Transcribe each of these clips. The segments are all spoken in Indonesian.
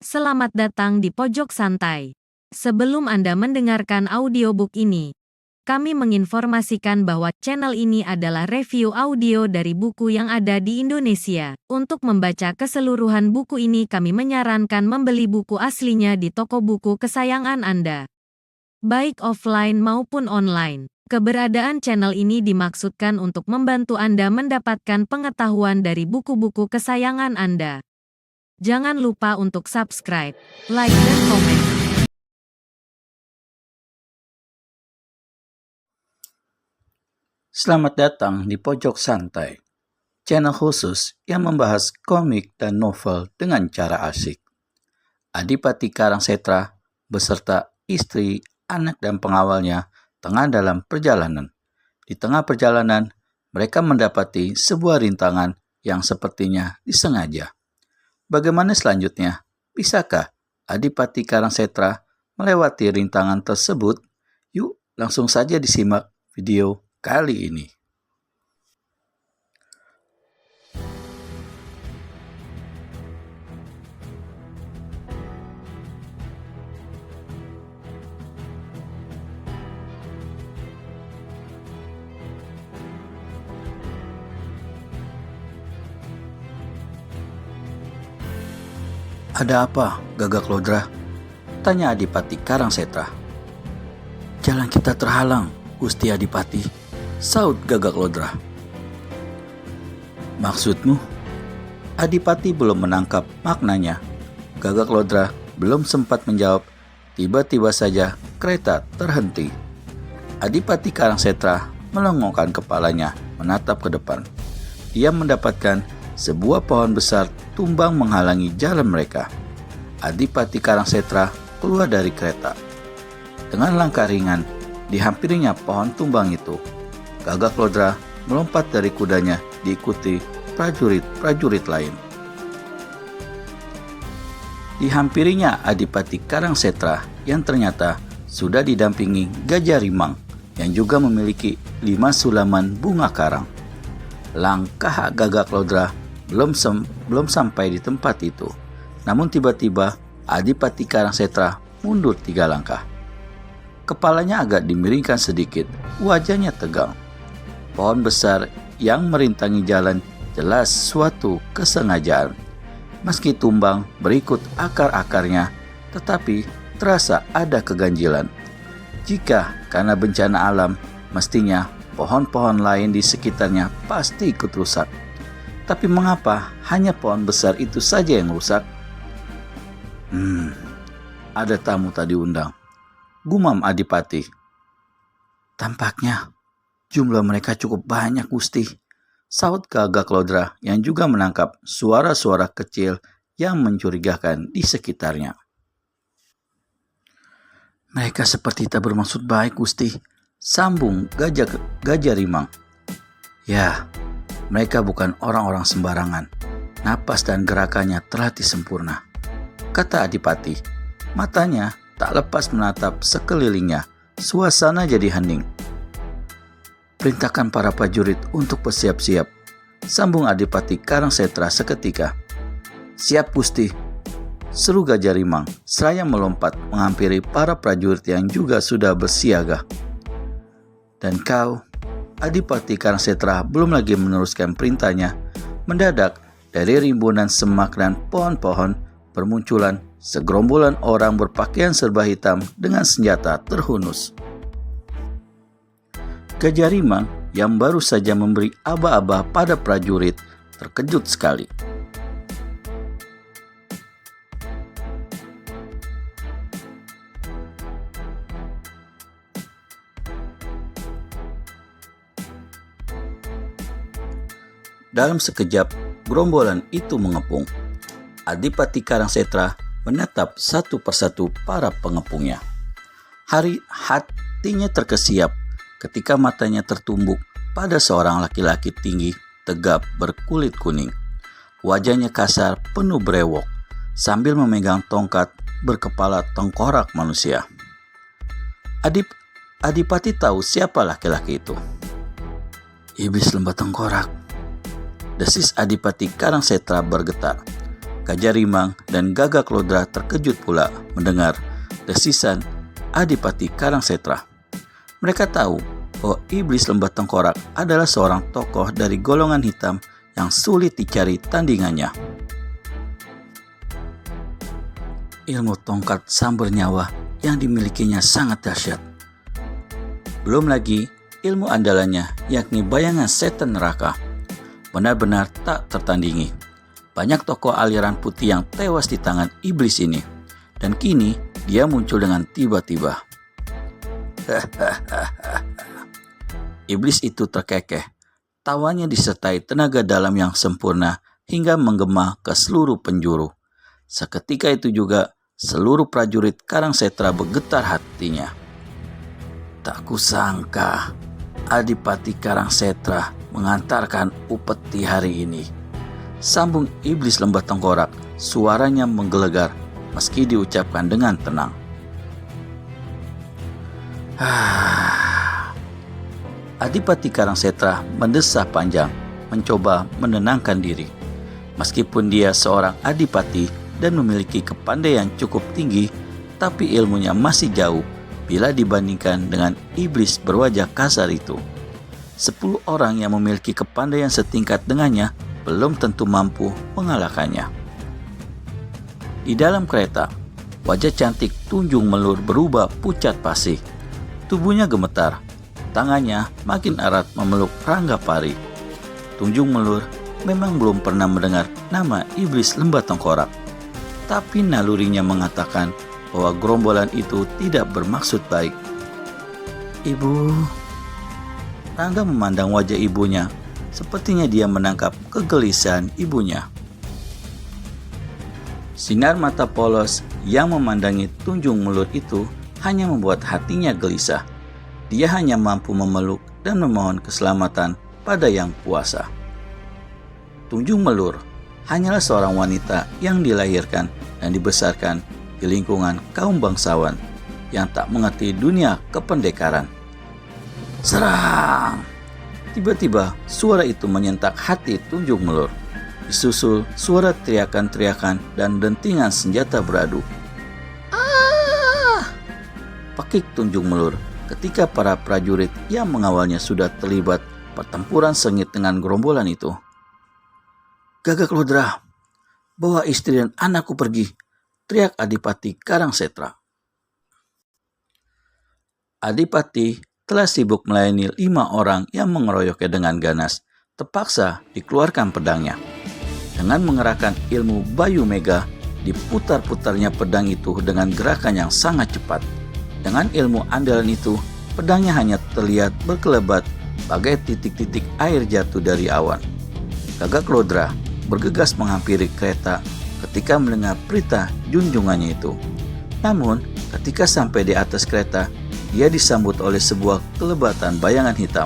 Selamat datang di Pojok Santai. Sebelum Anda mendengarkan audiobook ini, kami menginformasikan bahwa channel ini adalah review audio dari buku yang ada di Indonesia. Untuk membaca keseluruhan buku ini, kami menyarankan membeli buku aslinya di toko buku kesayangan Anda, baik offline maupun online. Keberadaan channel ini dimaksudkan untuk membantu Anda mendapatkan pengetahuan dari buku-buku kesayangan Anda. Jangan lupa untuk subscribe, like, dan komen. Selamat datang di Pojok Santai, channel khusus yang membahas komik dan novel dengan cara asik. Adipati Karangsetra beserta istri, anak, dan pengawalnya tengah dalam perjalanan. Di tengah perjalanan, mereka mendapati sebuah rintangan yang sepertinya disengaja. Bagaimana selanjutnya? Bisakah Adipati Karangsetra melewati rintangan tersebut? Yuk, langsung saja disimak video kali ini. Ada apa, Gagak Lodra? Tanya Adipati Karangsetra. Jalan kita terhalang, Gusti Adipati, saut Gagak Lodra. Maksudmu? Adipati belum menangkap maknanya. Gagak Lodra belum sempat menjawab, tiba-tiba saja kereta terhenti. Adipati Karangsetra melongokkan kepalanya menatap ke depan. Dia mendapatkan sebuah pohon besar tumbang menghalangi jalan mereka. Adipati Karangsetra keluar dari kereta. Dengan langkah ringan, dihampirinya pohon tumbang itu. Gagak Lodra melompat dari kudanya diikuti prajurit-prajurit lain. Dihampirinya Adipati Karangsetra yang ternyata sudah didampingi Gajah Rimang yang juga memiliki 5 sulaman bunga karang. Langkah Gagak Lodra belum sampai di tempat itu. Namun tiba-tiba Adipati Karangsetra mundur 3 langkah. Kepalanya agak dimiringkan sedikit, wajahnya tegang. Pohon besar yang merintangi jalan jelas suatu kesengajaan. Meski tumbang berikut akar-akarnya, tetapi terasa ada keganjilan. Jika karena bencana alam, mestinya pohon-pohon lain di sekitarnya pasti ikut rusak. Tapi mengapa hanya pohon besar itu saja yang rusak? Ada tamu tadi undang, gumam Adipati. Tampaknya jumlah mereka cukup banyak, Gusti, saut Gagak Lodra yang juga menangkap suara-suara kecil yang mencurigakan di sekitarnya. Mereka seperti tak bermaksud baik, Gusti, sambung Gajah Rimang. Ya, mereka bukan orang-orang sembarangan. Napas dan gerakannya terlatih sempurna, kata Adipati. Matanya tak lepas menatap sekelilingnya. Suasana jadi hening. Perintahkan para prajurit untuk bersiap-siap, sambung Adipati Karangsetra seketika. Siap, Gusti, seru Gajah Rimang seraya melompat menghampiri para prajurit yang juga sudah bersiaga. Dan kau, Adipati Karangsetra belum lagi meneruskan perintahnya. Mendadak dari rimbunan semak dan pohon-pohon bermunculan segerombolan orang berpakaian serba hitam dengan senjata terhunus. Gajah Rimang yang baru saja memberi aba-aba pada prajurit terkejut sekali. Dalam sekejap, gerombolan itu mengepung. Adipati Karangsetra menatap satu persatu para pengepungnya. Hatinya terkesiap ketika matanya tertumbuk pada seorang laki-laki tinggi, tegap, berkulit kuning. Wajahnya kasar, penuh brewok, sambil memegang tongkat berkepala tengkorak manusia. Adipati tahu siapa laki-laki itu. Iblis lembah tengkorak, desis Adipati Karangsetra bergetar. Gajah Rimang dan Gagak Lodra terkejut pula mendengar desisan Adipati Karangsetra. Mereka tahu bahwa iblis lembah tengkorak adalah seorang tokoh dari golongan hitam yang sulit dicari tandingannya. Ilmu tongkat samber nyawa yang dimilikinya sangat dahsyat. Belum lagi ilmu andalannya yakni bayangan setan neraka. Benar-benar tak tertandingi. Banyak tokoh aliran putih yang tewas di tangan iblis ini. Dan kini dia muncul dengan tiba-tiba. Iblis itu terkekeh. Tawanya disertai tenaga dalam yang sempurna hingga menggema ke seluruh penjuru. Seketika itu juga seluruh prajurit Karangsetra bergetar hatinya. Tak kusangka Adipati Karangsetra mengantarkan upeti hari ini. Sambung iblis lembah tengkorak, suaranya menggelegar meski diucapkan dengan tenang. Adipati Karangsetra mendesah panjang, mencoba menenangkan diri. Meskipun dia seorang adipati dan memiliki kepandaian cukup tinggi, tapi ilmunya masih jauh bila dibandingkan dengan iblis berwajah kasar itu. 10 orang yang memiliki kepandaian setingkat dengannya belum tentu mampu mengalahkannya. Di dalam kereta, wajah cantik Tunjung Melur berubah pucat pasi. Tubuhnya gemetar, tangannya makin erat memeluk Ranggapari. Tunjung Melur memang belum pernah mendengar nama iblis lembah tengkorak, tapi nalurinya mengatakan bahwa gerombolan itu tidak bermaksud baik. Ibu. Rangga memandang wajah ibunya, sepertinya dia menangkap kegelisahan ibunya. Sinar mata polos yang memandangi Tunjung Melur itu hanya membuat hatinya gelisah. Dia hanya mampu memeluk dan memohon keselamatan pada Yang Kuasa. Tunjung Melur hanyalah seorang wanita yang dilahirkan dan dibesarkan di lingkungan kaum bangsawan yang tak mengerti dunia kependekaran. Serang! Tiba-tiba suara itu menyentak hati Tunjung Melur. Disusul suara teriakan-teriakan dan dentingan senjata beradu. Pakik Tunjung Melur ketika para prajurit yang mengawalnya sudah terlibat pertempuran sengit dengan gerombolan itu. Gagak Lodra, bawa istri dan anakku pergi, teriak Adipati Karangsetra. Adipati telah sibuk melayani 5 orang yang mengeroyoknya dengan ganas, terpaksa dikeluarkan pedangnya. Dengan mengerahkan ilmu Bayu Mega, diputar-putarnya pedang itu dengan gerakan yang sangat cepat. Dengan ilmu andalan itu, pedangnya hanya terlihat berkelebat bagai titik-titik air jatuh dari awan. Gagak Lodra bergegas menghampiri kereta ketika mendengar perintah junjungannya itu. Namun, ketika sampai di atas kereta, dia disambut oleh sebuah kelebatan bayangan hitam.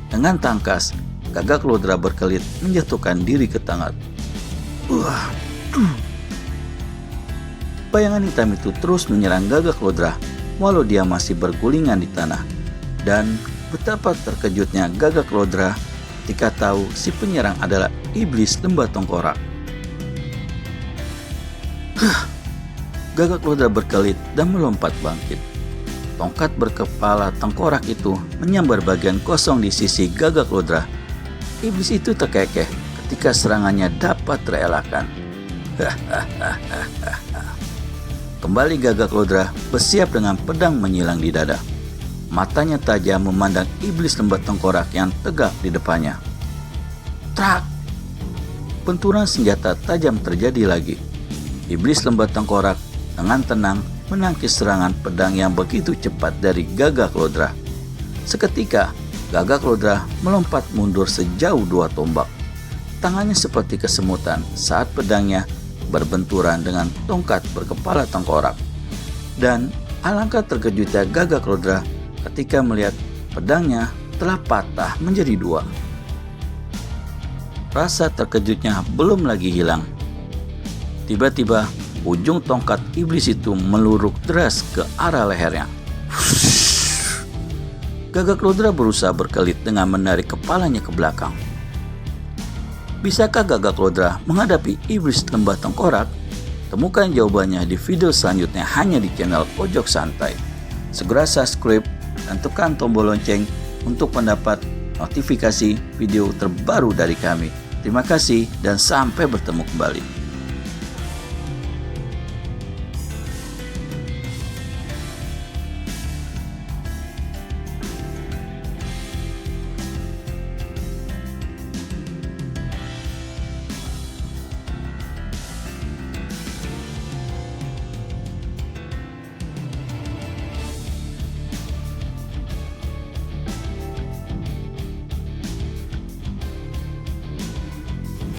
Dengan tangkas, Gagak Lodra berkelit menjatuhkan diri ke tangan. Bayangan hitam itu terus menyerang Gagak Lodra walau dia masih bergulingan di tanah. Dan betapa terkejutnya Gagak Lodra ketika tahu si penyerang adalah iblis lembah tengkorak. Gagak Lodra berkelit dan melompat bangkit. Tongkat berkepala tengkorak itu menyambar bagian kosong di sisi Gagak Lodra. Iblis itu terkekeh ketika serangannya dapat terelakkan. Kembali Gagak Lodra bersiap dengan pedang menyilang di dada. Matanya tajam memandang iblis lembah tengkorak yang tegak di depannya. Trak! Benturan senjata tajam terjadi lagi. Iblis lembah tengkorak dengan tenang menangkis serangan pedang yang begitu cepat dari Gagak Lodra. Seketika, Gagak Lodra melompat mundur sejauh 2 tombak. Tangannya seperti kesemutan saat pedangnya berbenturan dengan tongkat berkepala tengkorak. Dan alangkah terkejutnya Gagak Lodra ketika melihat pedangnya telah patah menjadi 2. Rasa terkejutnya belum lagi hilang. Tiba-tiba, ujung tongkat iblis itu meluruk deras ke arah lehernya. Gagak Lodra berusaha berkelit dengan menarik kepalanya ke belakang. Bisakah Gagak Lodra menghadapi iblis lembah tengkorak? Temukan jawabannya di video selanjutnya hanya di channel Pojok Santai. Segera subscribe dan tekan tombol lonceng untuk mendapat notifikasi video terbaru dari kami. Terima kasih dan sampai bertemu kembali.